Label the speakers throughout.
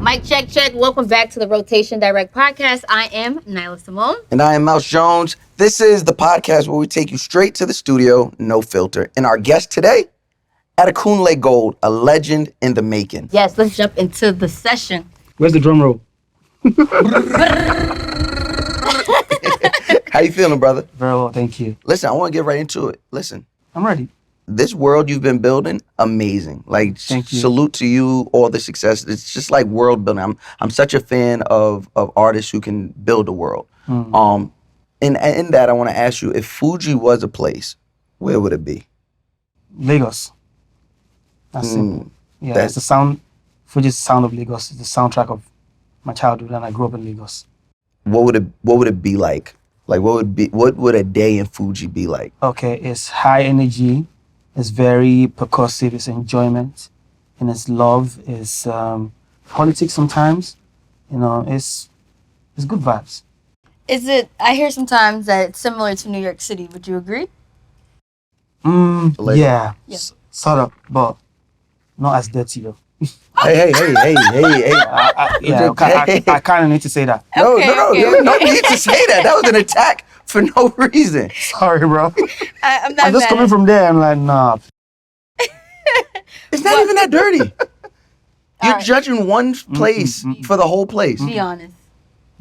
Speaker 1: Mic check, check. Welcome back to the Rotation Direct Podcast. I am Nyla Simone.
Speaker 2: And I am Mouse Jones. This is the podcast where we take you straight to the studio, no filter. And our guest today, Adekunle Gold, a legend in the making.
Speaker 1: Yes, let's jump into the session.
Speaker 3: Where's the drum roll?
Speaker 2: How you feeling, brother?
Speaker 3: Very well, thank you.
Speaker 2: Listen, I want to get right into it. Listen,
Speaker 3: I'm ready.
Speaker 2: this world you've been building, amazing. Like,
Speaker 3: Thank you.
Speaker 2: salute to you, all the success. It's just like world building. I'm such a fan of artists who can build a world. And in that, I want to ask you, if Fuji was a place, where would it be?
Speaker 3: Lagos. That's simple. Yeah,
Speaker 2: That's-
Speaker 3: it's the sound. Fuji's the sound of Lagos. It's the soundtrack of my childhood, and I grew up in Lagos.
Speaker 2: What would it be like? Like, what would a day in Fuji be like?
Speaker 3: Okay, it's high energy. It's very percussive. It's enjoyment, and it's love. It's politics sometimes. You know, it's good vibes.
Speaker 1: I hear sometimes that it's similar to New York City. Would you agree?
Speaker 2: Lagos.
Speaker 3: Yeah,
Speaker 1: Yeah.
Speaker 3: Sort of, but not as dirty though.
Speaker 2: Hey.
Speaker 3: I kind of need to say that.
Speaker 2: No,
Speaker 1: Okay,
Speaker 2: no,
Speaker 1: okay,
Speaker 2: you don't
Speaker 1: okay.
Speaker 2: need to say that. That was an attack for no reason.
Speaker 3: Sorry, bro.
Speaker 1: I'm not
Speaker 3: I'm just
Speaker 1: mad.
Speaker 3: coming from there. I'm like, nah.
Speaker 2: It's not even that dirty. You're
Speaker 1: Alright.
Speaker 2: judging one place for the whole place.
Speaker 1: Be honest.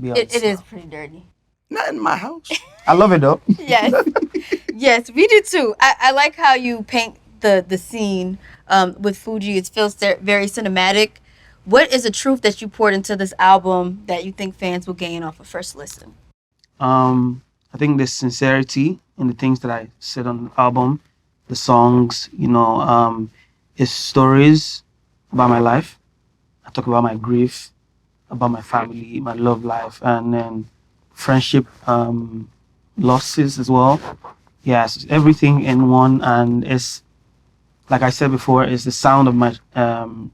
Speaker 3: Be
Speaker 1: It
Speaker 3: honest.
Speaker 1: is pretty dirty.
Speaker 2: Not in my house.
Speaker 3: I love it though.
Speaker 1: Yes. Yes, we do too. I like how you paint the scene with Fuji. It feels very cinematic. What is the truth that you poured into this album that you think fans will gain off a first listen?
Speaker 3: I think there's sincerity in the things that I said on the album, the songs, it's stories about my life. I talk about my grief, about my family, my love life, and then friendship, losses as well. Yes, everything in one, and it's, like I said before, it's the sound of my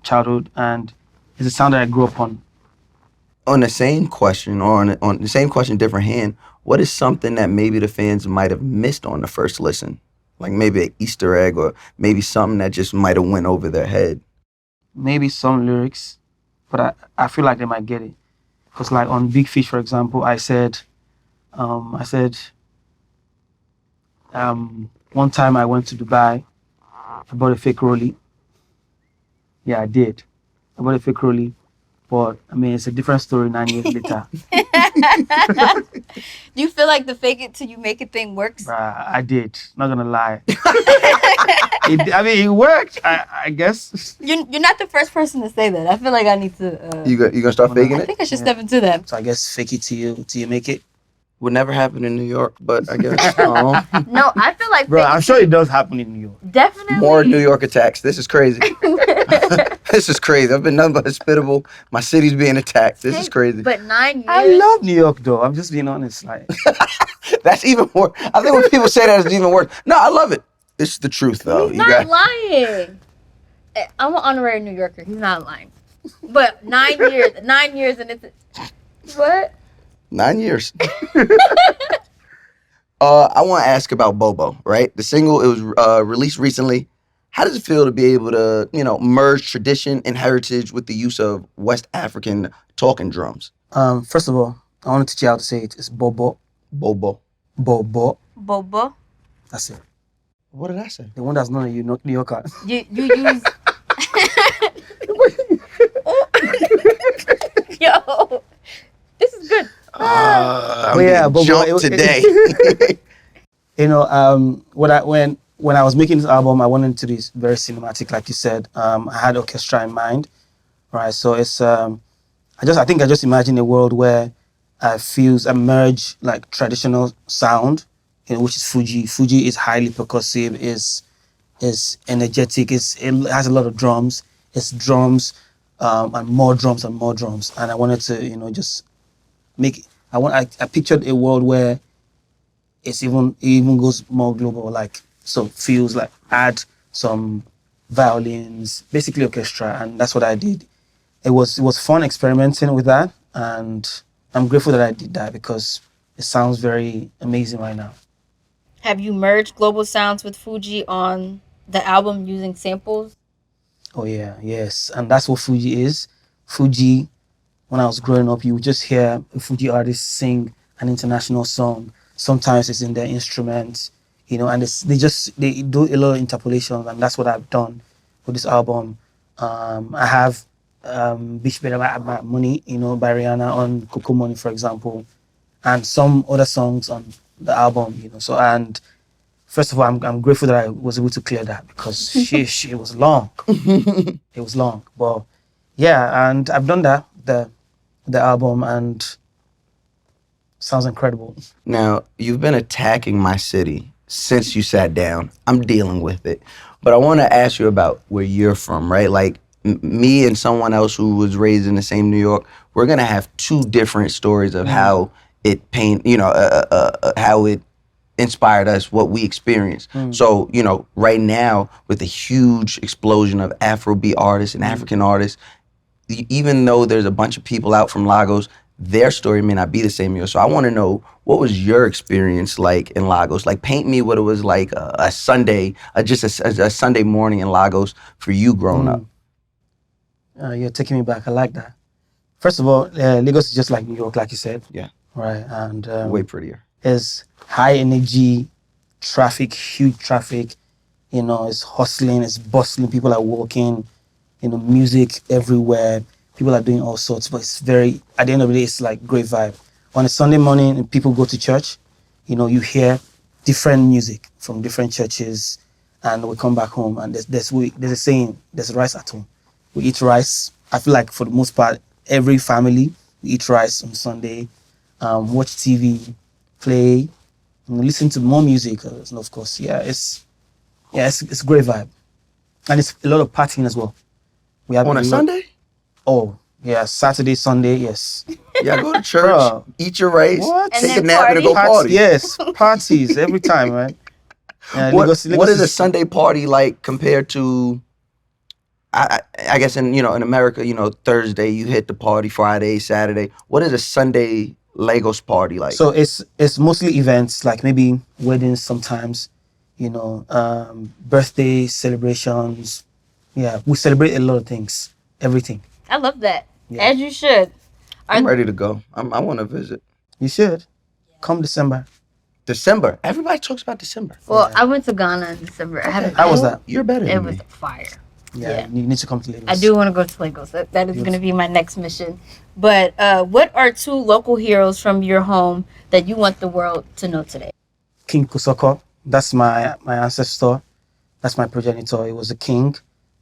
Speaker 3: childhood, and it's the sound that I grew up on.
Speaker 2: On the same question, or on the same question, different hand, what is something that maybe the fans might have missed on the first listen? Like maybe an Easter egg, or maybe something that just might have went over their head.
Speaker 3: Maybe some lyrics, but I feel like they might get it. Because like on Big Fish, for example, I said, one time I went to Dubai, I bought a fake rollie. Yeah, I did. I bought a fake rollie, but I mean, it's a different story 9 years later.
Speaker 1: Do you feel like the fake it till you make it thing works?
Speaker 3: I did, not gonna lie. It worked, I guess.
Speaker 1: You're not the first person to say that. I feel like I need to.
Speaker 2: You gonna start faking
Speaker 1: I
Speaker 2: it?
Speaker 1: think I should step into that.
Speaker 3: So I guess fake it till you make it.
Speaker 2: Would never happen in New York, but I guess
Speaker 1: No, I feel like
Speaker 3: Bro,
Speaker 1: fake
Speaker 3: I'm sure it does happen in New York.
Speaker 1: definitely
Speaker 2: more New York attacks. This is crazy. This is crazy. I've been nothing but hospitable. My city's being attacked. This is crazy.
Speaker 1: But 9 years.
Speaker 3: I love New York though. I'm just being honest. Like,
Speaker 2: That's even worse. I think when people say that, it's even worse. No, I love it. It's the truth, though.
Speaker 1: He's not lying. I'm an honorary New Yorker. He's not lying. But 9 years. 9 years and it's what?
Speaker 2: 9 years. I want to ask about Bobo, right? The single, it was released recently. How does it feel to be able to, merge tradition and heritage with the use of West African talking drums?
Speaker 3: first of all, I want to teach you how to say it. It's Bobo.
Speaker 2: Bobo.
Speaker 3: Bobo.
Speaker 1: Bobo.
Speaker 3: That's it.
Speaker 2: What did I say?
Speaker 3: The one that's not a New Yorker.
Speaker 1: You use. Yo, this is good.
Speaker 2: I'm
Speaker 3: yeah,
Speaker 2: getting
Speaker 3: Bobo,
Speaker 2: jumped today.
Speaker 3: When I was making this album, I went into this very cinematic, like you said. I had orchestra in mind, right? So it's I think I just imagine a world where I merge like traditional sound, which is Fuji. Fuji is highly percussive, is energetic, it has a lot of drums. It's drums and more drums and more drums. And I wanted to, just make. I pictured a world where it even goes more global, like. So feels like add some violins, basically orchestra, and that's what I did. It was fun experimenting with that, and I'm grateful that I did that because it sounds very amazing right now.
Speaker 1: Have you merged global sounds with Fuji on the album using samples?
Speaker 3: Oh yeah, yes, and that's what Fuji is. Fuji when I was growing up, you would just hear a Fuji artist sing an international song. Sometimes it's in their instruments, and they do a lot of interpolations, and that's what I've done with this album. I have Beach Better by Money, by Rihanna on Coco Money, for example, and some other songs on the album, So, and first of all, I'm grateful that I was able to clear that because it was long. It was long, but yeah, and I've done that the album, and sounds incredible.
Speaker 2: Now, you've been attacking my city since you sat down. I'm dealing with it. But I want to ask you about where you're from, right? Like me and someone else who was raised in the same New York, we're going to have two different stories of how it how it inspired us, what we experienced. So, right now with the huge explosion of Afrobeat artists and African artists, even though there's a bunch of people out from Lagos, their story may not be the same as yours. So I want to know, what was your experience like in Lagos? Like, paint me what it was like a Sunday, just a Sunday morning in Lagos for you growing up.
Speaker 3: You're taking me back. I like that. First of all, Lagos is just like New York, like you said.
Speaker 2: Yeah.
Speaker 3: Right. And
Speaker 2: Way prettier.
Speaker 3: There's high energy, traffic, huge traffic. It's hustling, it's bustling. People are walking. Music everywhere. People are doing all sorts, but it's at the end of the day, it's like great vibe. On a Sunday morning, and people go to church, you hear different music from different churches, and we come back home, and there's a saying, there's rice at home. We eat rice. I feel like for the most part, every family, we eat rice on Sunday, watch TV, play, listen to more music, and of course, it's a great vibe. And it's a lot of partying as well. We have
Speaker 2: On a Sunday?
Speaker 3: Oh, yeah, Saturday, Sunday, yes.
Speaker 2: Yeah, go to church,
Speaker 3: Bro.
Speaker 2: eat your rice,
Speaker 3: What?
Speaker 2: take a
Speaker 1: And then
Speaker 2: nap, and go party.
Speaker 3: Yes, parties every time, right?
Speaker 2: What
Speaker 3: Lagos
Speaker 2: is a Sunday party like compared to, I guess in America, Thursday you hit the party, Friday, Saturday. What is a Sunday Lagos party like?
Speaker 3: So it's mostly events, like maybe weddings sometimes, birthday celebrations. Yeah, we celebrate a lot of things, everything.
Speaker 1: I love that.
Speaker 3: Yeah.
Speaker 1: As you should.
Speaker 2: I'm ready to go. I want to visit.
Speaker 3: You should. Come December.
Speaker 2: December. Everybody talks about December.
Speaker 1: Well, I went to Ghana in December. I haven't.
Speaker 3: How was that?
Speaker 2: You're better
Speaker 1: It
Speaker 2: than
Speaker 1: was
Speaker 2: me.
Speaker 1: fire.
Speaker 3: Yeah, you need to come to Lagos.
Speaker 1: I do want to go to Lagos. That is going to be my next mission. But what are two local heroes from your home that you want the world to know today?
Speaker 3: King Kosoko. That's my ancestor. That's my progenitor. He was a king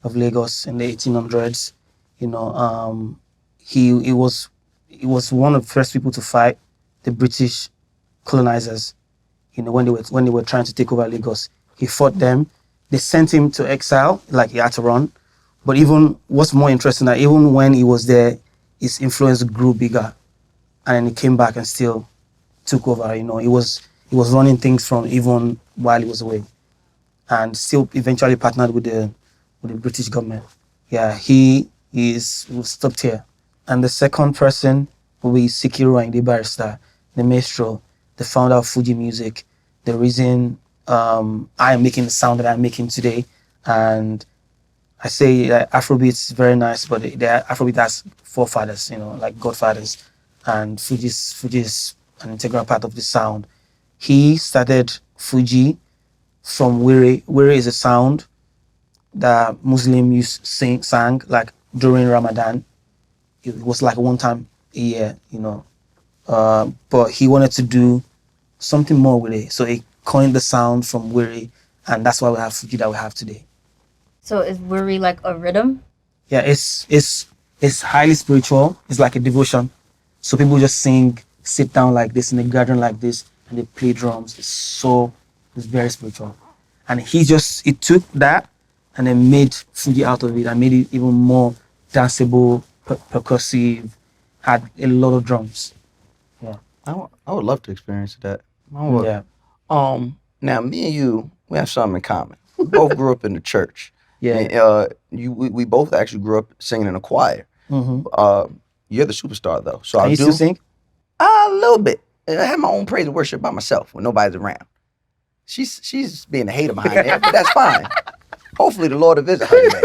Speaker 3: of Lagos in the 1800s. He was one of the first people to fight the British colonizers. When they were trying to take over Lagos, he fought them. They sent him to exile, like he had to run. But even what's more interesting, that even when he was there, his influence grew bigger, and then he came back and still took over. He was running things from even while he was away, and still eventually partnered with the British government. Yeah, he was top tier. And the second person will be Sikiru Ayinde Barrister, the maestro, the founder of Fuji music, the reason I am making the sound that I'm making today. And I say Afrobeats is very nice, but Afrobeat has forefathers, like godfathers, and Fuji's an integral part of the sound. He started Fuji from Wiri. Wiri is a sound that Muslim sang like during Ramadan. It was like one time a year, but he wanted to do something more with it, so he coined the sound from Wiri, and that's why we have Fuji that we have today.
Speaker 1: So is Wiri like a rhythm?
Speaker 3: Yeah, it's highly spiritual. It's like a devotion. So people just sit down like this in a garden like this, and they play drums. It's very spiritual. And he took that and then made Fuji out of it and made it even more danceable, percussive, had a lot of drums. Yeah.
Speaker 2: I would love to experience that.
Speaker 3: Yeah.
Speaker 2: Now me and you, we have something in common. We both grew up in the church.
Speaker 3: Yeah.
Speaker 2: And, we both actually grew up singing in a choir.
Speaker 3: Mm-hmm.
Speaker 2: You're the superstar though, so
Speaker 3: Can
Speaker 2: I
Speaker 3: you
Speaker 2: do
Speaker 3: still sing?
Speaker 2: a little bit. I have my own praise and worship by myself when nobody's around. She's being a hater behind there, but that's fine. Hopefully the Lord will visit her today.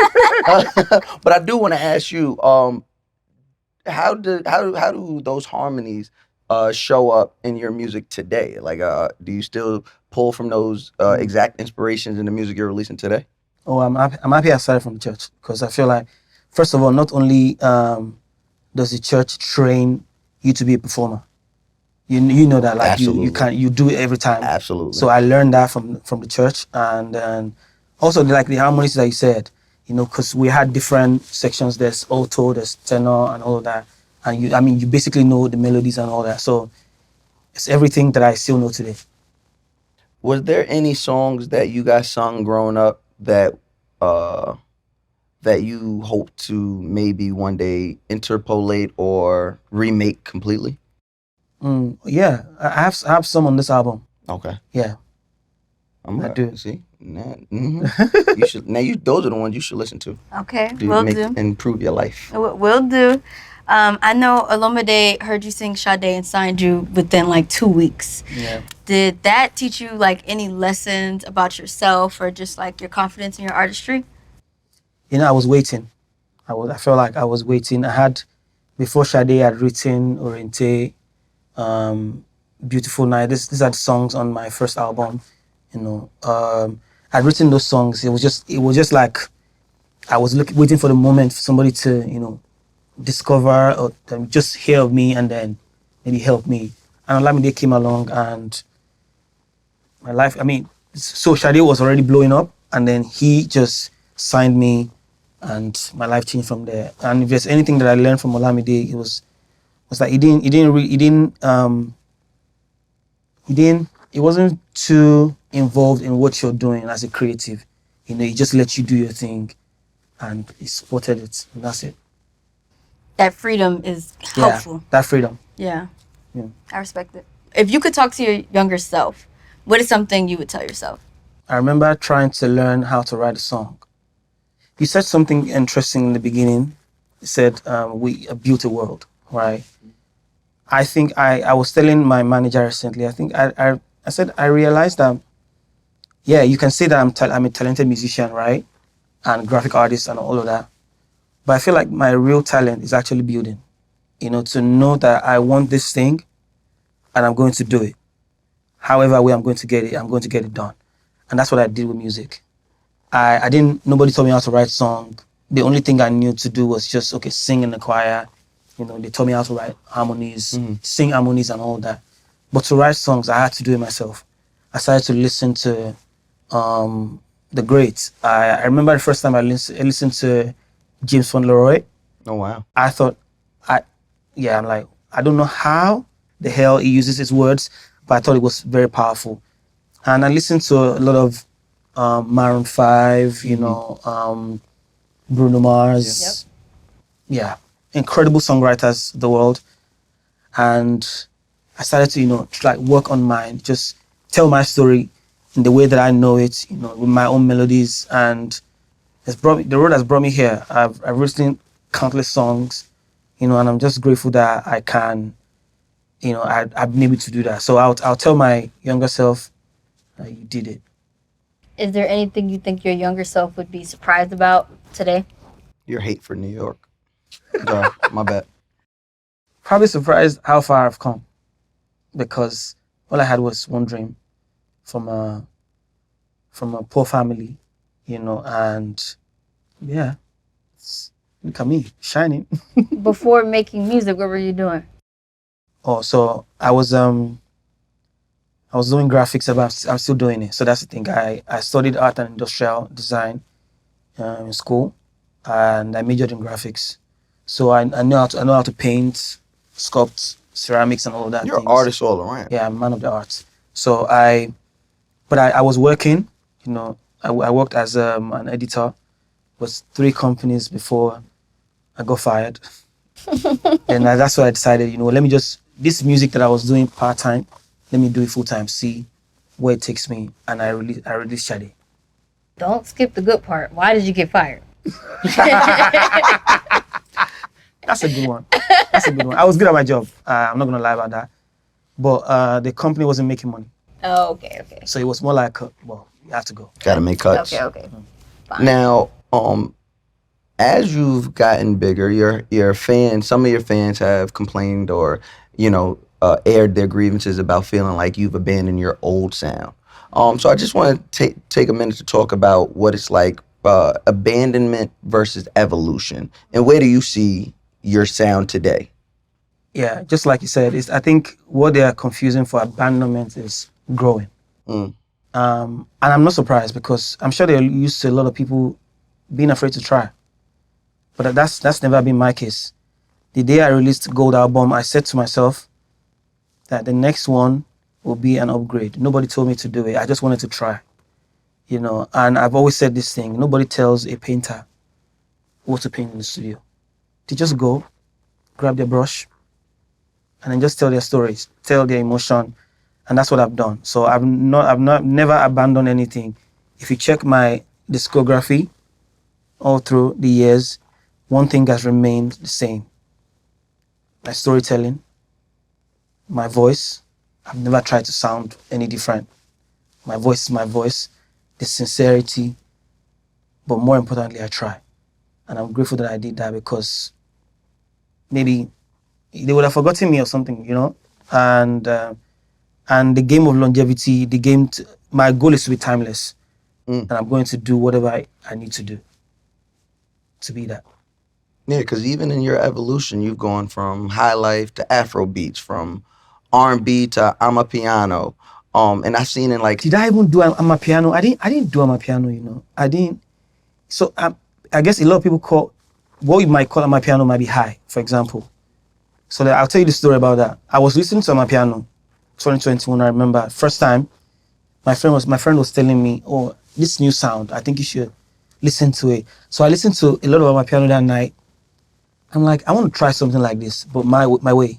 Speaker 2: But I do want to ask you, how do those harmonies show up in your music today? Like, do you still pull from those exact inspirations in the music you're releasing today?
Speaker 3: Oh, I'm happy I started from church because I feel like, first of all, not only does the church train you to be a performer, you know that, like, you
Speaker 2: Absolutely.
Speaker 3: can, you do it every time.
Speaker 2: Absolutely.
Speaker 3: So I learned that from the church, and also like the harmonies that you said, because we had different sections. There's alto, there's tenor, and all of that. And you basically know the melodies and all that. So it's everything that I still know today.
Speaker 2: Was there any songs that you guys sung growing up uh that you hope to maybe one day interpolate or remake completely?
Speaker 3: Yeah, I have some on this album.
Speaker 2: Okay.
Speaker 3: Yeah, I do.
Speaker 2: See. You should those are the ones you should listen to.
Speaker 1: Okay,
Speaker 2: To
Speaker 1: will
Speaker 2: make
Speaker 1: do.
Speaker 2: improve your life.
Speaker 1: Will do. I know Olomide heard you sing Sade and signed you within like 2 weeks.
Speaker 3: Yeah.
Speaker 1: Did that teach you like any lessons about yourself or just like your confidence in your artistry?
Speaker 3: I was waiting. I felt like I was waiting. Before Sade, I had written Oriente, Beautiful Night. These are the songs on my first album. I'd written those songs. It was just like I was waiting for the moment for somebody to discover or just hear of me and then maybe help me. And Olamide came along, and my life. So Sade was already blowing up, and then he just signed me, and my life changed from there. And if there's anything that I learned from Olamide, it was that he wasn't too involved in what you're doing as a creative. He just let you do your thing, and he supported it, and that's it.
Speaker 1: That freedom is helpful.
Speaker 3: Yeah, that freedom.
Speaker 1: Yeah.
Speaker 3: Yeah.
Speaker 1: I respect it. If you could talk to your younger self, what is something you would tell yourself?
Speaker 3: I remember trying to learn how to write a song. You said something interesting in the beginning. You said we built a world, right? I think I was telling my manager recently. I think I said I realized that, yeah, you can say that I'm a talented musician, right, and graphic artist and all of that, but I feel like my real talent is actually building. To know that I want this thing, and I'm going to do it. However way I'm going to get it, I'm going to get it done, and that's what I did with music. I didn't. Nobody told me how to write song. The only thing I knew to do was just sing in the choir. They taught me how to write harmonies, sing harmonies, and all that. But to write songs, I had to do it myself. I started to listen to the greats. I remember the first time I listened to James Leroy.
Speaker 2: Oh wow.
Speaker 3: I thought, I'm like, I don't know how the hell he uses his words, but I thought it was very powerful. And I listened to a lot of Maroon 5, Bruno Mars.
Speaker 1: Yep.
Speaker 3: Yeah, incredible songwriters of the world. And I started to, like work on mine, just tell my story in the way that I know it, with my own melodies. And the road has brought me here. I've written countless songs, and I'm just grateful that I can, I've been able to do that. So I'll tell my younger self, you did it.
Speaker 1: Is there anything you think your younger self would be surprised about today?
Speaker 2: Your hate for New York. Sorry, my bad.
Speaker 3: Probably surprised how far I've come, because all I had was one dream from a poor family, and yeah, look at me shining.
Speaker 1: Before making music, what were you doing?
Speaker 3: Oh, so I was doing graphics, but I'm still doing it. So that's the thing. I studied art and industrial design in school, and I majored in graphics. So I know how to paint, sculpt, ceramics, and all of that.
Speaker 2: You're an
Speaker 3: things.
Speaker 2: artist all around.
Speaker 3: Yeah, I'm a man of the arts. So I was working. I worked as an editor. Was 3 companies before I got fired. And that's why I decided, let me this music that I was doing part time, let me do it full time. See where it takes me. And I released Sade.
Speaker 1: Don't skip the good part. Why did you get fired?
Speaker 3: That's a good one. I was good at my job. I'm not gonna lie about that. But the company wasn't making money.
Speaker 1: Oh, okay.
Speaker 3: So it was more like, you have to go.
Speaker 2: Gotta make cuts.
Speaker 1: Okay. Fine.
Speaker 2: Now, as you've gotten bigger, your fans, some of your fans have complained or aired their grievances about feeling like you've abandoned your old sound. So I just want to take a minute to talk about what it's like, abandonment versus evolution, and where do you see your sound today?
Speaker 3: Yeah, just like you said, I think what they are confusing for abandonment is growing.
Speaker 2: Mm.
Speaker 3: And I'm not surprised because I'm sure they're used to a lot of people being afraid to try. But that's never been my case. The day I released Gold album, I said to myself that the next one will be an upgrade. Nobody told me to do it. I just wanted to try. And I've always said this thing. Nobody tells a painter what to paint in the studio. They just go, grab their brush, and then just tell their stories, tell their emotion. And that's what I've done. So never abandoned anything. If you check my discography all through the years, one thing has remained the same. My storytelling, my voice. I've never tried to sound any different. My voice is my voice, the sincerity, but more importantly, I try. And I'm grateful that I did that because maybe they would have forgotten me or something. And the game of longevity, my goal is to be timeless. And I'm going to do whatever I need to do to be that.
Speaker 2: Yeah, because even in your evolution, you've gone from high life to Afrobeats, from R&B to Amapiano. And I've seen in like,
Speaker 3: Did I even do Amapiano? I didn't do Amapiano, I didn't. So I guess a lot of people call, what you might call Amapiano might be high, for example. So I'll tell you the story about that. I was listening to Amapiano 2021, I remember. First time, my friend was telling me, oh, this new sound, I think you should listen to it. So I listened to a lot of Amapiano that night. I'm like, I want to try something like this, but my way.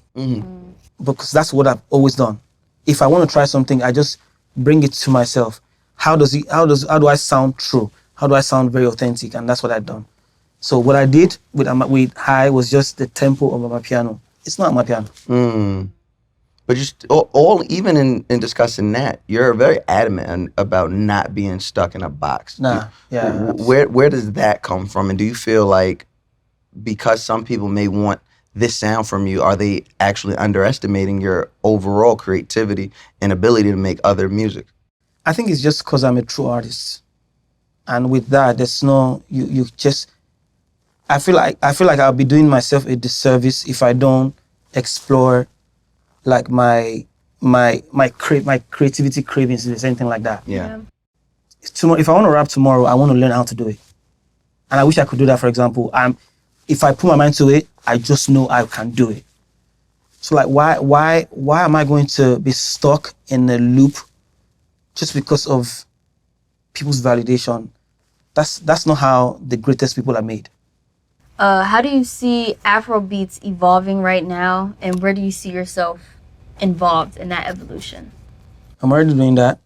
Speaker 3: Because that's what I've always done. If I want to try something, I just bring it to myself. How do I sound true? How do I sound very authentic? And that's what I've done. So what I did with high was just the tempo of Amapiano. It's not Amapiano.
Speaker 2: But just all even in discussing that, you're very adamant about not being stuck in a box.
Speaker 3: Nah, yeah.
Speaker 2: Where does that come from? And do you feel like because some people may want this sound from you, are they actually underestimating your overall creativity and ability to make other music?
Speaker 3: I think it's just because I'm a true artist, and with that, there's no you just. I feel like I'll be doing myself a disservice if I don't explore like my creativity cravings, if there's anything like that.
Speaker 2: Yeah.
Speaker 3: Tomorrow, if I want to rap tomorrow, I want to learn how to do it, and I wish I could do that. For example, if I put my mind to it, I just know I can do it. So like, why am I going to be stuck in a loop just because of people's validation? That's not how the greatest people are made.
Speaker 1: How do you see Afrobeats evolving right now, and where do you see yourself involved in that evolution?
Speaker 3: I'm already doing that.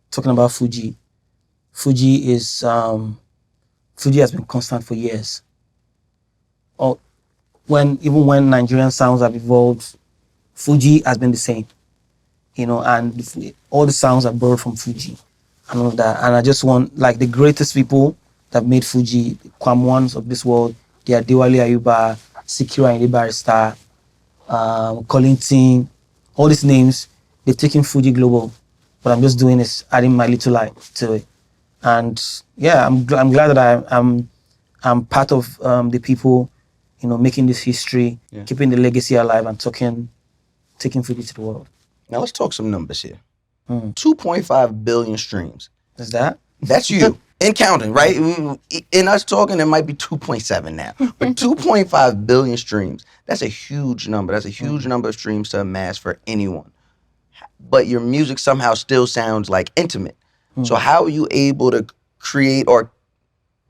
Speaker 3: Talking about Fuji. Fuji has been constant for years. Even when Nigerian sounds have evolved, Fuji has been the same. And all the sounds are borrowed from Fuji and all of that. And I just want, like, the greatest people that made Fuji, the Kwamwans of this world, they are Diwali Ayuba, Sikiru Ayinde Barrister, Collington, all these names, they've taken Fuji global. What I'm just doing is adding my little light to it. And yeah, I'm glad that I'm part of the people, making this history, keeping the legacy alive and taking Fuji to the world.
Speaker 2: Now let's talk some numbers here. 2.5 billion streams.
Speaker 3: Is that?
Speaker 2: That's you. And counting, right? In us talking, it might be 2.7 now. But 2.5 billion streams, that's a huge number. That's a huge number of streams to amass for anyone. But your music somehow still sounds like intimate. So how are you able to create, or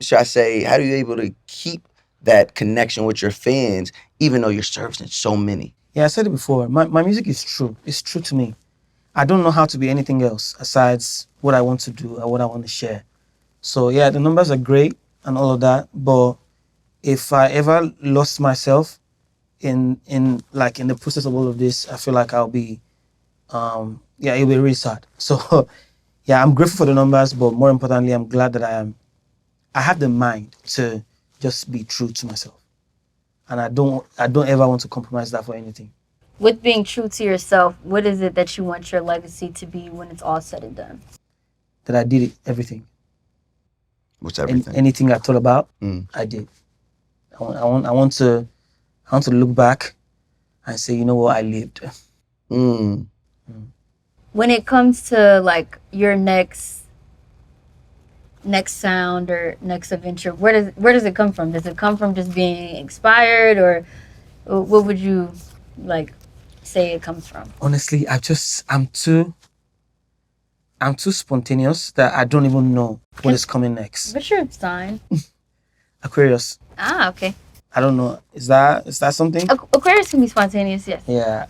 Speaker 2: should I say, how are you able to keep that connection with your fans, even though you're servicing so many?
Speaker 3: Yeah, I said it before. My music is true. It's true to me. I don't know how to be anything else aside what I want to do or what I want to share. So yeah, the numbers are great and all of that. But if I ever lost myself in the process of all of this, I feel like I'll be, it'll be really sad. So yeah, I'm grateful for the numbers, but more importantly, I'm glad that I have the mind to just be true to myself. And I don't ever want to compromise that for anything.
Speaker 1: With being true to yourself, what is it that you want your legacy to be when it's all said and done?
Speaker 3: That I did everything.
Speaker 2: What's everything?
Speaker 3: Anything I thought about, I did. I want to look back and say, you know what, I lived.
Speaker 2: Mm.
Speaker 1: When it comes to like your next sound or next adventure, where does it come from? Does it come from just being inspired, or what would you like say it comes from?
Speaker 3: Honestly, I'm too spontaneous that I don't even know what is coming next.
Speaker 1: What's your sign?
Speaker 3: Aquarius.
Speaker 1: Ah, okay.
Speaker 3: I don't know. Is that something?
Speaker 1: Aquarius can be spontaneous, yes.
Speaker 3: Yeah.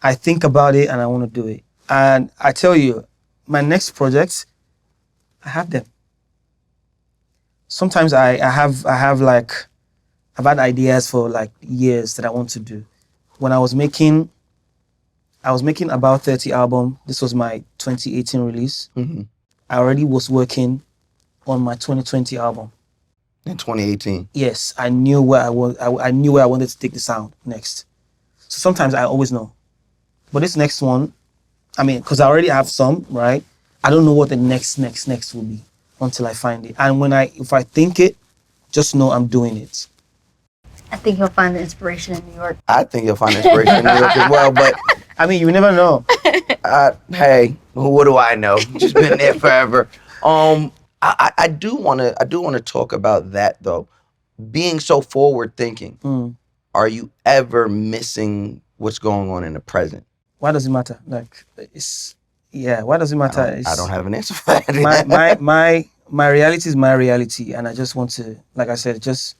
Speaker 3: I think about it and I want to do it. And I tell you, my next projects, I have them. Sometimes I've had ideas for like years that I want to do. When I was making About 30 album. This was my 2018 release.
Speaker 2: Mm-hmm.
Speaker 3: I already was working on my 2020 album.
Speaker 2: In 2018.
Speaker 3: Yes, I knew where I knew where I wanted to take the sound next. So sometimes I always know. But this next one, I mean, because I already have some, right? I don't know what the next will be until I find it. And if I think it, just know I'm doing it.
Speaker 1: I think you'll find the inspiration in New York.
Speaker 2: I think you'll find inspiration in New York as well, but
Speaker 3: I mean, you never know.
Speaker 2: hey, what do I know? Just been there forever. I do want to talk about that though. Being so forward thinking, are you ever missing what's going on in the present?
Speaker 3: Why does it matter? Like, why does it matter?
Speaker 2: I don't have an answer for that.
Speaker 3: My reality is my reality, and I just want to, like I said, just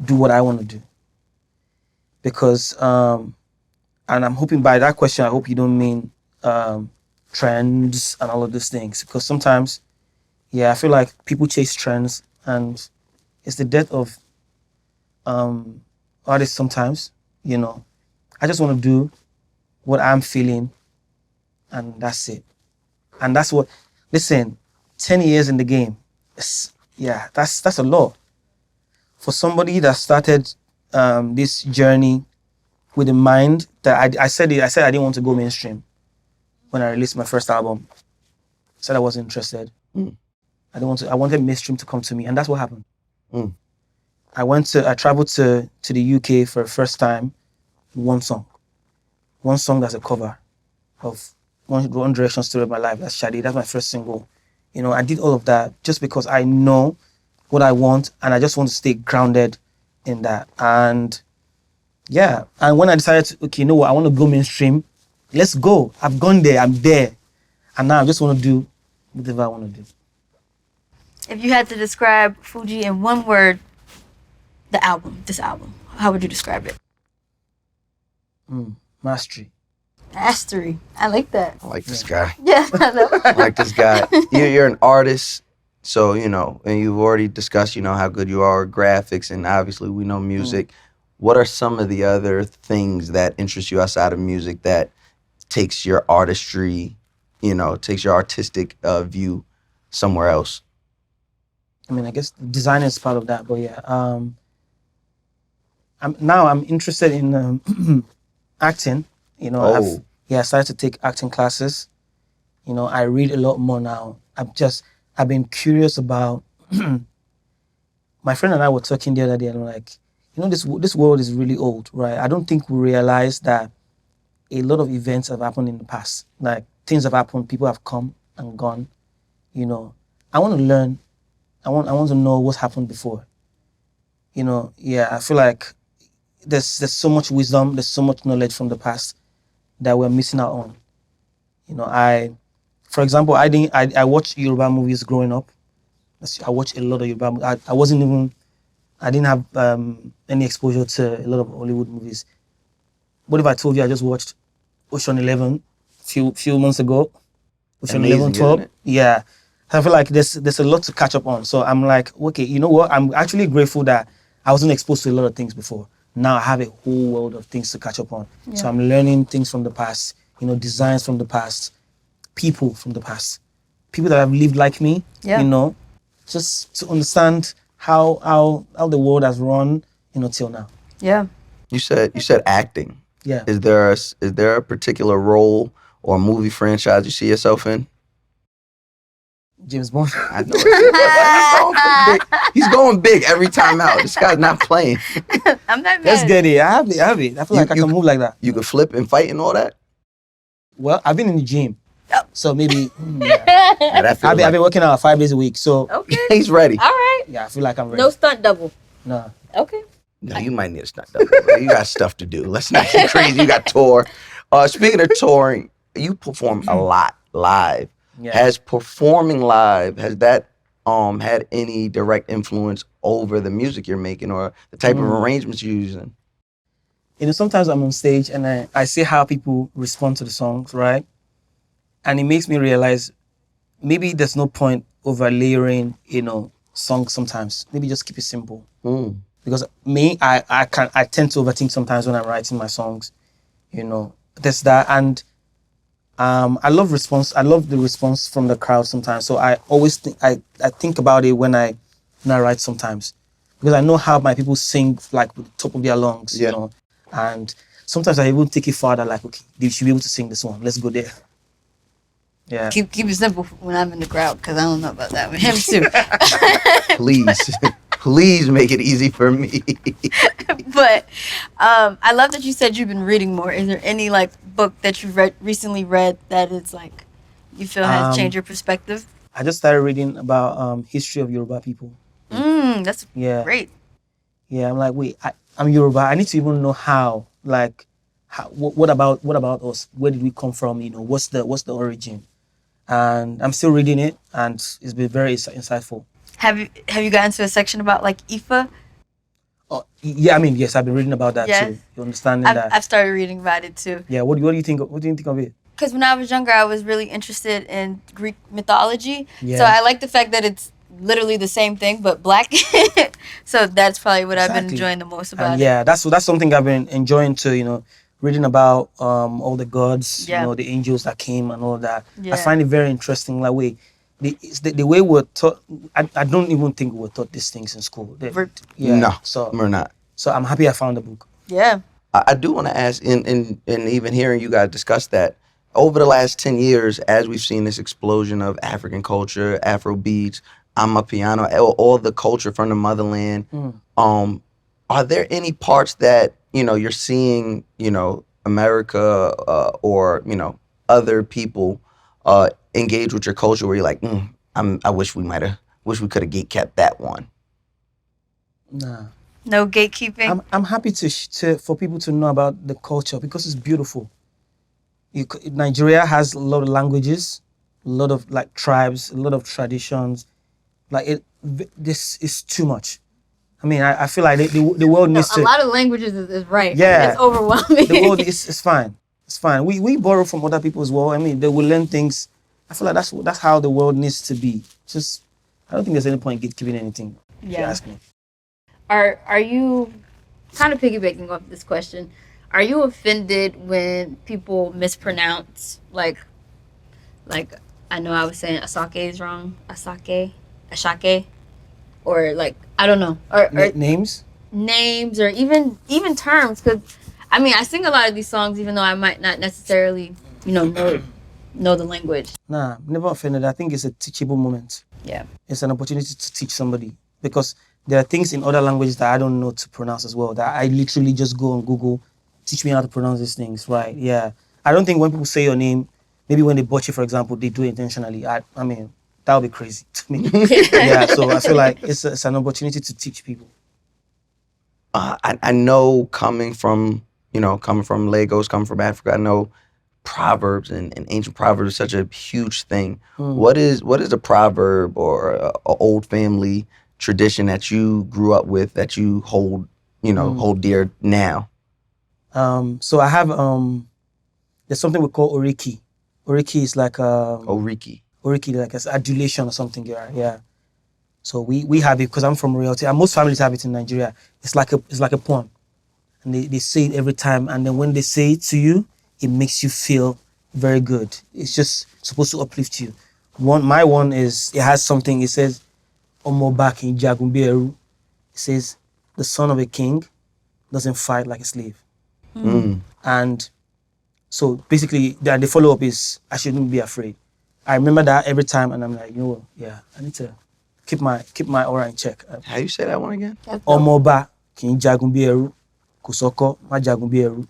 Speaker 3: do what I want to do. Because, and I'm hoping by that question, I hope you don't mean trends and all of those things. Because sometimes, I feel like people chase trends, and it's the death of artists sometimes, you know. I just want to do what I'm feeling, and that's it. And that's what, listen, 10 years in the game, that's a lot. For somebody that started this journey with the mind that I said I didn't want to go mainstream when I released my first album. I said I wasn't interested. I wanted mainstream to come to me, and that's what happened. I traveled to the UK for the first time, one song that's a cover of One Direction Story of My Life. That's Shadi. That's my first single. You know, I did all of that just because I know what I want, and I just want to stay grounded in that. And and when I decided to, okay, you know what, I want to go mainstream, let's go. I've gone there, I'm there. And now I just want to do whatever I want to do.
Speaker 1: If you had to describe Fuji in one word, this album, how would you describe it?
Speaker 3: Mastery.
Speaker 1: Mastery. I like that.
Speaker 2: I like this guy.
Speaker 1: Yeah, I know.
Speaker 2: I like this guy. You're an artist, so, you know, and you've already discussed, you know, how good you are at graphics, and obviously we know music. What are some of the other things that interest you outside of music that takes your artistry, you know, takes your artistic view somewhere else?
Speaker 3: I mean, I guess design is part of that, but I'm interested in acting. You know, I started to take acting classes. You know, I read a lot more now. I've been curious about. My friend and I were talking the other day, and I'm like, you know, this world is really old, right? I don't think we realize that a lot of events have happened in the past. Like, things have happened, people have come and gone. You know, I want to learn. I want to know what's happened before. You know, I feel like there's so much wisdom, there's so much knowledge from the past that we're missing out on. You know, for example, I watched Yoruba movies growing up. I watched a lot of Yoruba movies. I didn't have any exposure to a lot of Hollywood movies. What if I told you I just watched Ocean 11 few months ago? Ocean 11, 12. Yeah. I feel like there's a lot to catch up on. So I'm like, okay, you know what? I'm actually grateful that I wasn't exposed to a lot of things before. Now I have a whole world of things to catch up on. Yeah. So I'm learning things from the past, you know, designs from the past, people from the past, people that have lived like me, you know, just to understand how the world has run, till now.
Speaker 1: Yeah.
Speaker 2: You said acting.
Speaker 3: Yeah.
Speaker 2: Is there a particular role or movie franchise you see yourself in?
Speaker 3: James Bond.
Speaker 2: I know. He's going big. He's going big every time out. This guy's not playing.
Speaker 1: I'm not mad.
Speaker 3: Let's get it. I have it. I feel like I can move like that.
Speaker 2: You can flip and fight and all that.
Speaker 3: Well, I've been in the gym, so maybe.
Speaker 2: Yeah, that feels
Speaker 3: I've been working out 5 days a week, so
Speaker 1: Okay.
Speaker 2: he's ready.
Speaker 1: All right.
Speaker 3: yeah, I feel like I'm ready.
Speaker 1: No stunt double.
Speaker 3: No.
Speaker 1: Okay.
Speaker 2: No, you might need a stunt double. You got stuff to do. Let's not get crazy. You got tour. Speaking of touring, you perform a lot live.
Speaker 3: Yeah.
Speaker 2: Has performing live, has that had any direct influence over the music you're making or the type of arrangements you're using?
Speaker 3: Sometimes I'm on stage and I see how people respond to the songs, right? And it makes me realize maybe there's no point over layering, songs sometimes. Maybe just keep it simple. Because me, I tend to overthink sometimes when I'm writing my songs. There's that, and I love response. I love the response from the crowd sometimes. So I always I think about it when I write sometimes, because I know how my people sing like with the top of their lungs, and sometimes I even take it farther. Like, okay, they should be able to sing this one. Let's go there. Yeah.
Speaker 1: Keep it simple when I'm in the crowd, because I don't know about that with him too.
Speaker 2: Please make it easy for me.
Speaker 1: But I love that you said you've been reading more. Is there any like book that you've recently read that it's like you feel has changed your perspective?
Speaker 3: I just started reading about history of Yoruba people.
Speaker 1: That's great.
Speaker 3: Yeah, I'm like, wait, I'm Yoruba. I need to even know how. Like, what about us? Where did we come from? What's the origin? And I'm still reading it, and it's been very insightful.
Speaker 1: Have you gotten to a section about like Ifa?
Speaker 3: Oh, yeah, yes, I've been reading about that too. You understanding that?
Speaker 1: I've started reading about it too.
Speaker 3: Yeah, what do you think? What do you think of it?
Speaker 1: Because when I was younger, I was really interested in Greek mythology.
Speaker 3: Yeah.
Speaker 1: So I like the fact that it's literally the same thing but black. So that's probably what I've been enjoying the most about it.
Speaker 3: Yeah, that's something I've been enjoying too. Reading about all the gods, the angels that came and all that.
Speaker 1: Yeah.
Speaker 3: I find it very interesting. Like, the way we're taught, I don't even think we're taught these things in school.
Speaker 2: No,
Speaker 3: so
Speaker 2: we're not.
Speaker 3: So I'm happy I found the book.
Speaker 1: Yeah.
Speaker 2: I do want to ask, and even hearing you guys discuss that, over the last 10 years, as we've seen this explosion of African culture, Afrobeats, Amapiano, all the culture from the motherland, are there any parts that, you're seeing, America or, other people engage with your culture where you're like, I wish we could have kept that one?
Speaker 3: Nah.
Speaker 1: No gatekeeping?
Speaker 3: I'm happy for people to know about the culture because it's beautiful. Nigeria has a lot of languages, a lot of like tribes, a lot of traditions. Like this is too much. I feel like the world needs to.
Speaker 1: A lot of languages is right.
Speaker 3: Yeah.
Speaker 1: It's overwhelming.
Speaker 3: The world is fine. It's fine. We borrow from other people as well. They will learn things. I feel like that's how the world needs to be. Just, I don't think there's any point in gatekeeping anything. If you ask me.
Speaker 1: Are you kind of piggybacking off this question? Are you offended when people mispronounce like I know I was saying Asake is wrong, Ashake, or like I don't know, or
Speaker 3: names
Speaker 1: or even terms? Because I sing a lot of these songs even though I might not necessarily know the language.
Speaker 3: Nah, never offended. I think it's a teachable moment.
Speaker 1: Yeah,
Speaker 3: it's an opportunity to teach somebody because there are things in other languages that I don't know to pronounce as well. That I literally just go on Google, teach me how to pronounce these things. Right? Yeah. I don't think when people say your name, maybe when they butcher, for example, they do it intentionally. That would be crazy to me. Yeah. So I feel like it's an opportunity to teach people.
Speaker 2: I know coming from Lagos, coming from Africa, I know proverbs and ancient proverbs is such a huge thing. What is a proverb or a old family tradition that you grew up with that you hold dear now?
Speaker 3: So I have there's something we call oriki. Oriki is like
Speaker 2: Oriki,
Speaker 3: like it's adulation or something. Yeah. So we have it because I'm from royalty, and most families have it in Nigeria. It's like a poem, and they say it every time. And then when they say it to you, it makes you feel very good. It's just supposed to uplift you. My one is, it has something. It says, Omoba King Jagunbieru. It says, the son of a king doesn't fight like a slave. And so basically, the follow-up is, I shouldn't be afraid. I remember that every time, and I'm like, you know what? Yeah, I need to keep my aura in check.
Speaker 2: How you say that one again?
Speaker 3: Omoba King Jagunbieru, Kusoko Ma Jagunbieru.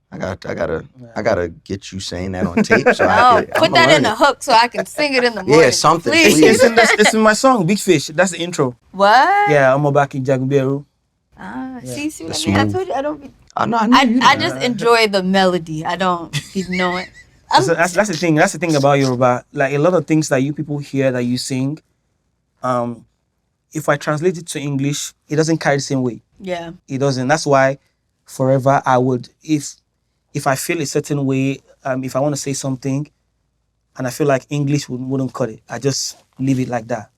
Speaker 2: I gotta get you saying that on tape. So
Speaker 1: Put that in a hook so I can sing it in the morning.
Speaker 2: Yeah, something.
Speaker 1: Please.
Speaker 3: It's in my song, Big Fish. That's the intro.
Speaker 1: What?
Speaker 3: Yeah, Omoba King Jagunbieru.
Speaker 1: See what
Speaker 2: The
Speaker 1: I mean? I
Speaker 2: smooth.
Speaker 1: told you I don't.
Speaker 2: I
Speaker 1: I just enjoy the melody. I don't know it.
Speaker 3: So that's the thing. That's the thing about Yoruba. Like a lot of things that you people hear that you sing, if I translate it to English, it doesn't carry the same weight.
Speaker 1: Yeah.
Speaker 3: It doesn't. That's why forever I would, if I feel a certain way, if I want to say something, and I feel like English wouldn't cut it, I just leave it like that,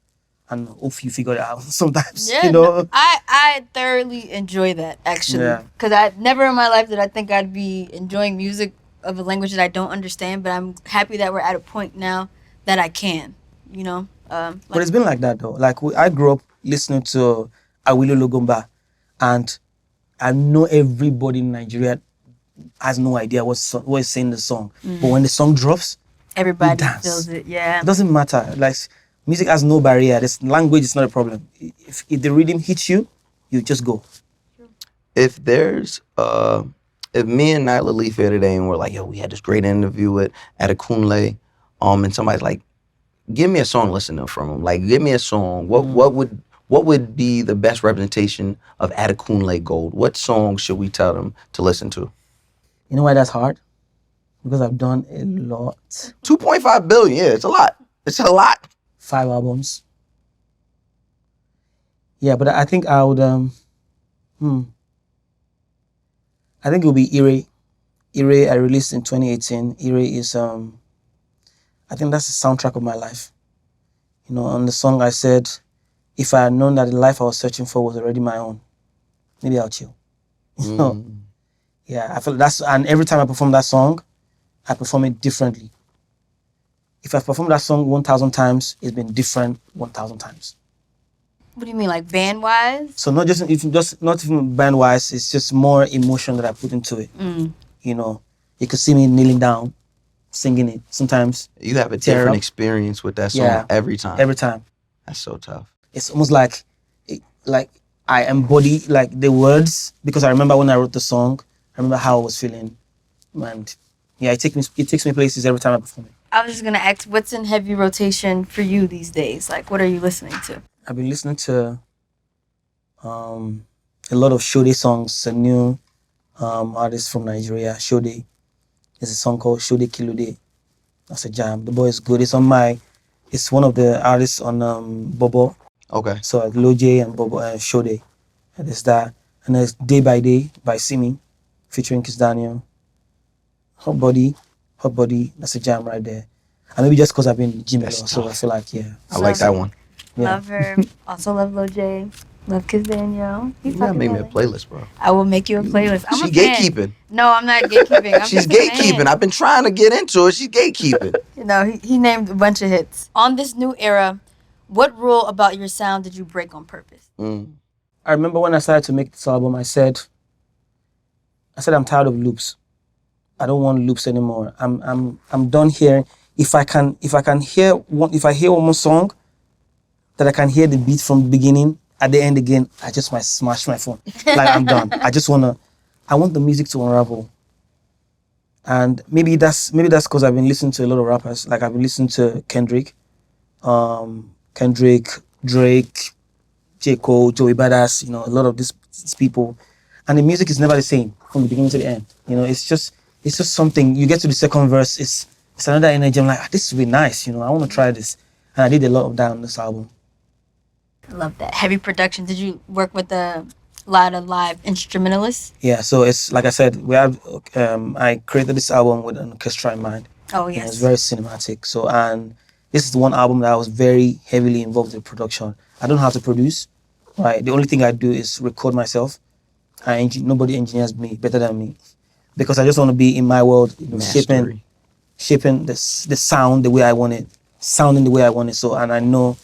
Speaker 3: and hope you figure it out. Sometimes,
Speaker 1: Yeah,
Speaker 3: you know.
Speaker 1: I thoroughly enjoy that actually,
Speaker 3: Yeah.
Speaker 1: because I never in my life did I think I'd be enjoying music of a language that I don't understand. But I'm happy that we're at a point now that I can, you know.
Speaker 3: But it's been like that though. Like I grew up listening to Awilo Logomba, and I know everybody in Nigeria has no idea what's saying the song. But when the song drops,
Speaker 1: everybody
Speaker 3: dance.
Speaker 1: feels it. Yeah.
Speaker 3: it doesn't matter. Like music has no barrier. This language is not a problem. If the rhythm hits you, you just go.
Speaker 2: If there's if me and Nyla Leaf here today and we're like, yo, we had this great interview with Adekunle, and somebody's like, give me a song listening from him. Like, give me a song. What would be the best representation of Adekunle Gold? What song should we tell them to listen to?
Speaker 3: You know why that's hard? Because I've done a lot.
Speaker 2: 2.5 billion. Yeah, it's a lot. It's a lot.
Speaker 3: 5 albums. Yeah, but I think I would I think it would be Ire. Ire I released in 2018. Ire is I think that's the soundtrack of my life. You know, on the song I said, if I had known that the life I was searching for was already my own, maybe I'll chill. You know? Yeah, I feel and every time I perform that song, I perform it differently. If I've performed that song 1,000 times, it's been different 1,000 times.
Speaker 1: What do you mean, like band wise?
Speaker 3: So not even band wise, it's just more emotion that I put into it. You know, you could see me kneeling down, singing it. Sometimes
Speaker 2: You have a
Speaker 3: tear
Speaker 2: different
Speaker 3: up.
Speaker 2: experience with that song
Speaker 3: Yeah.
Speaker 2: every time.
Speaker 3: Every time.
Speaker 2: That's so tough.
Speaker 3: It's almost like I embody like the words, because I remember when I wrote the song, I remember how I was feeling, and yeah, it takes me places every time I perform it.
Speaker 1: I was just gonna ask, what's in heavy rotation for you these days? Like, what are you listening to?
Speaker 3: I've been listening to a lot of Shode songs. A new artist from Nigeria, Shode. There's a song called Shode Kilode. That's a jam. The boy is good. It's one of the artists on Bobo.
Speaker 2: Okay.
Speaker 3: So like Loje and Bobo and Shode. And there's that. And there's Day by Day by Simi, featuring Kiss Daniel. Hot Body. That's a jam right there. And maybe just because I've been gymming a lot, so I feel like, yeah.
Speaker 2: I like that one.
Speaker 3: Yeah.
Speaker 1: Love her. Also love Lil J. Love Kiss Daniel.
Speaker 2: You gotta make me a playlist, bro.
Speaker 1: I will make you a playlist. I'm
Speaker 2: She
Speaker 1: a fan.
Speaker 2: gatekeeping.
Speaker 1: No, I'm not gatekeeping. I'm
Speaker 2: She's
Speaker 1: just a fan.
Speaker 2: gatekeeping. I've been trying to get into it. She's gatekeeping.
Speaker 1: You know, he named a bunch of hits. On this new era, what rule about your sound did you break on purpose?
Speaker 3: I remember when I started to make this album, I said I'm tired of loops. I don't want loops anymore. I'm done hearing. If I hear one more song, that I can hear the beat from the beginning at the end again, I just might smash my phone. Like, I'm done. I want the music to unravel. And maybe that's because I've been listening to a lot of rappers. Like, I've been listening to Kendrick, Drake, J. Cole, Joey Badass, you know, a lot of these people. And the music is never the same from the beginning to the end. You know, it's just something. You get to the second verse, it's another energy. I'm like, this will be nice, you know, I want to try this. And I did a lot of that on this album.
Speaker 1: I love that. Heavy production. Did you work with a lot of live instrumentalists?
Speaker 3: Yeah, so it's like I said, I created this album with an orchestra in mind.
Speaker 1: Oh,
Speaker 3: And
Speaker 1: yes.
Speaker 3: it's very cinematic. So, and this is the one album that I was very heavily involved in production. I don't have to produce, right? The only thing I do is record myself. Nobody engineers me better than me, because I just want to be in my world, you know,
Speaker 2: Mastery.
Speaker 3: shaping the sound the way I want it, sounding the way I want it. So, and I know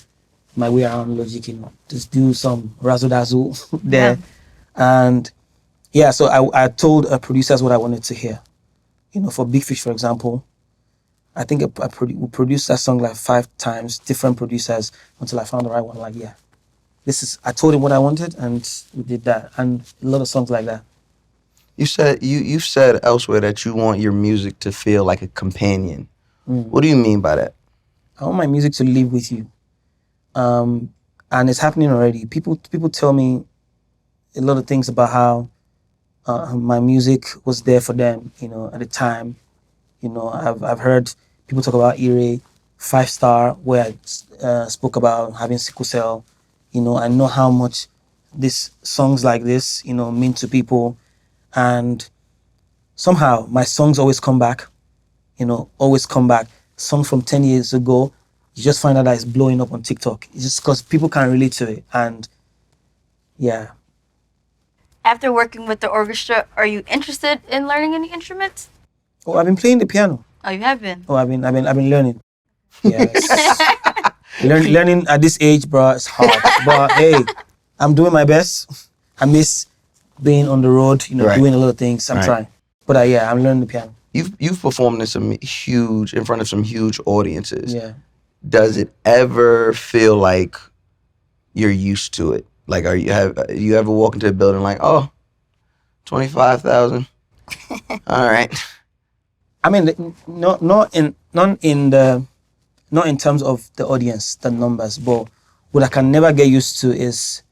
Speaker 3: my way around Logic, just do some razzle dazzle there. And yeah, so I told producers what I wanted to hear. For Big Fish, for example, I think we produced that song like 5 times, different producers, until I found the right one. Like, yeah, I told him what I wanted, and we did that. And a lot of songs like that.
Speaker 2: You said elsewhere that you want your music to feel like a companion. What do you mean by that?
Speaker 3: I want my music to live with you. And it's happening already. People tell me a lot of things about how my music was there for them, at the time. I've heard people talk about Ire, 5 Star, where I spoke about having sickle cell. I know how much these songs like this, mean to people. And somehow my songs always come back, always come back. Songs from 10 years ago, you just find out that it's blowing up on TikTok. It's just because people can relate to it. And yeah.
Speaker 1: After working with the orchestra, are you interested in learning any instruments?
Speaker 3: Oh, I've been playing the piano.
Speaker 1: Oh, you have been?
Speaker 3: Oh, I've been learning. Yes. Learning at this age, bro, it's hard. But hey, I'm doing my best. I miss being on the road, doing a lot of things. I'm trying. But yeah, I'm learning the piano.
Speaker 2: You've performed in front of some huge audiences.
Speaker 3: Yeah.
Speaker 2: Does it ever feel like you're used to it? Like, you ever walk into a building like, oh, 25,000? All right.
Speaker 3: I mean, not in terms of the audience, the numbers, but what I can never get used to is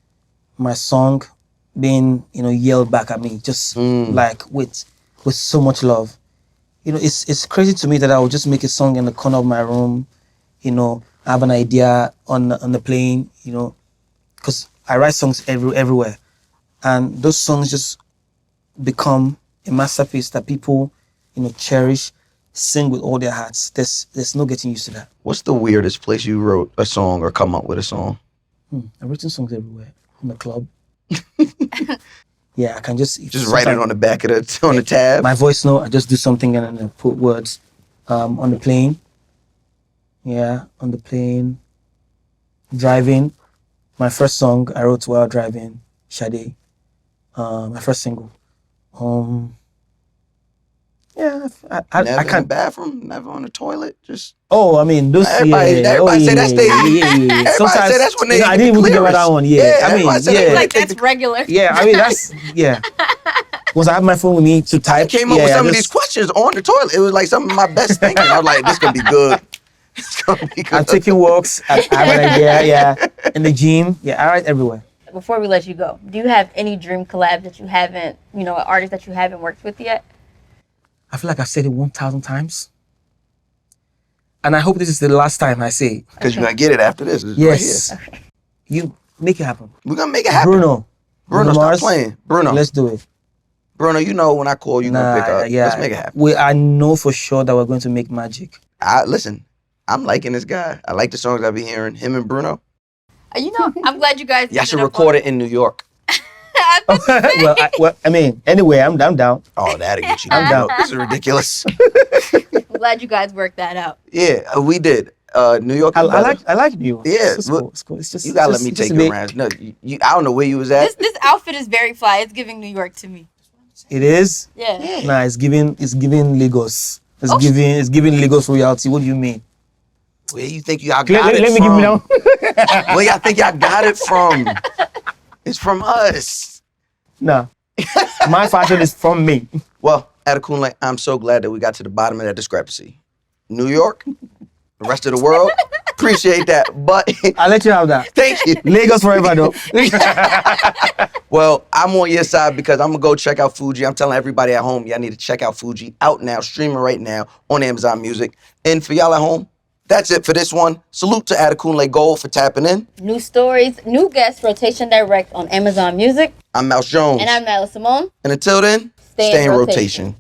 Speaker 3: my song being, yelled back at me, just like with so much love. It's crazy to me that I will just make a song in the corner of my room, have an idea on the plane, because I write songs everywhere, and those songs just become a masterpiece that people, cherish, sing with all their hearts. There's no getting used to that.
Speaker 2: What's the weirdest place you wrote a song or come up with a song?
Speaker 3: I've written songs everywhere. In the club. Yeah, I can just
Speaker 2: write it on the back of on the tab.
Speaker 3: My voice note, I just do something and then I put words. On the plane. Yeah, on the plane. Driving. My first song I wrote while driving. Sade. My first single. Yeah,
Speaker 2: Never
Speaker 3: I
Speaker 2: in the
Speaker 3: can't.
Speaker 2: bathroom, never on the toilet, just.
Speaker 3: Oh, I mean, those.
Speaker 2: Everybody say that's the. Everybody
Speaker 3: Sometimes
Speaker 2: say that's when they.
Speaker 3: I didn't even think about that one. Yeah, I mean,
Speaker 1: yeah. Like that's regular.
Speaker 3: Yeah, I mean that's Once I have my phone with me to type.
Speaker 2: I came up with some of these questions on the toilet. It was like some of my best thinking. I was like, this gonna be good. It's gonna be good.
Speaker 3: I'm taking walks. I have an idea. Yeah, in the gym. Yeah, I write everywhere.
Speaker 1: Before we let you go, do you have any dream collab that you haven't, an artist that you haven't worked with yet?
Speaker 3: I feel like I've said it 1,000 times. And I hope this is the last time I say it.
Speaker 2: Because you're going to get it after this. It's
Speaker 3: yes.
Speaker 2: Right here.
Speaker 3: You make it happen.
Speaker 2: We're going to make it happen.
Speaker 3: Bruno,
Speaker 2: stop
Speaker 3: Mars,
Speaker 2: playing. Bruno.
Speaker 3: Let's do it.
Speaker 2: Bruno, when I call you, going to pick up.
Speaker 3: Yeah,
Speaker 2: let's make it happen.
Speaker 3: I know for sure that we're going to make magic.
Speaker 2: Listen, I'm liking this guy. I like the songs I've been hearing. Him and Bruno.
Speaker 1: I'm glad you guys.
Speaker 2: Y'all should record it in New York.
Speaker 3: I mean, anyway, I'm down.
Speaker 2: Oh, that'll get you. I'm down. This is ridiculous.
Speaker 1: I'm glad you guys worked that out.
Speaker 2: Yeah, we did. New York.
Speaker 3: I like New York.
Speaker 2: Yeah,
Speaker 3: it's cool. It's just
Speaker 2: you gotta let me take you around. No, I don't know where you was at.
Speaker 1: This outfit is very fly. It's giving New York to me.
Speaker 3: It is.
Speaker 1: Yeah.
Speaker 3: Nah, it's giving Lagos. It's giving Lagos royalty. What do you mean?
Speaker 2: Where you think y'all got it
Speaker 3: let me
Speaker 2: from?
Speaker 3: give me now.
Speaker 2: Where y'all think y'all got it from? It's from us.
Speaker 3: Nah. My fashion is from me.
Speaker 2: Well, Adekunle, I'm so glad that we got to the bottom of that discrepancy. New York, the rest of the world, appreciate that. But
Speaker 3: I'll let you have that.
Speaker 2: Thank you.
Speaker 3: Lagos forever though.
Speaker 2: Well, I'm on your side because I'm gonna go check out Fuji. I'm telling everybody at home, y'all need to check out Fuji. Out now, streaming right now on Amazon Music. And for y'all at home, that's it for this one. Salute to Adekunle Gold for tapping in.
Speaker 1: New stories, new guests, rotation direct on Amazon Music.
Speaker 2: I'm Mouse Jones.
Speaker 1: And I'm Nala Simone.
Speaker 2: And until then, stay in rotation.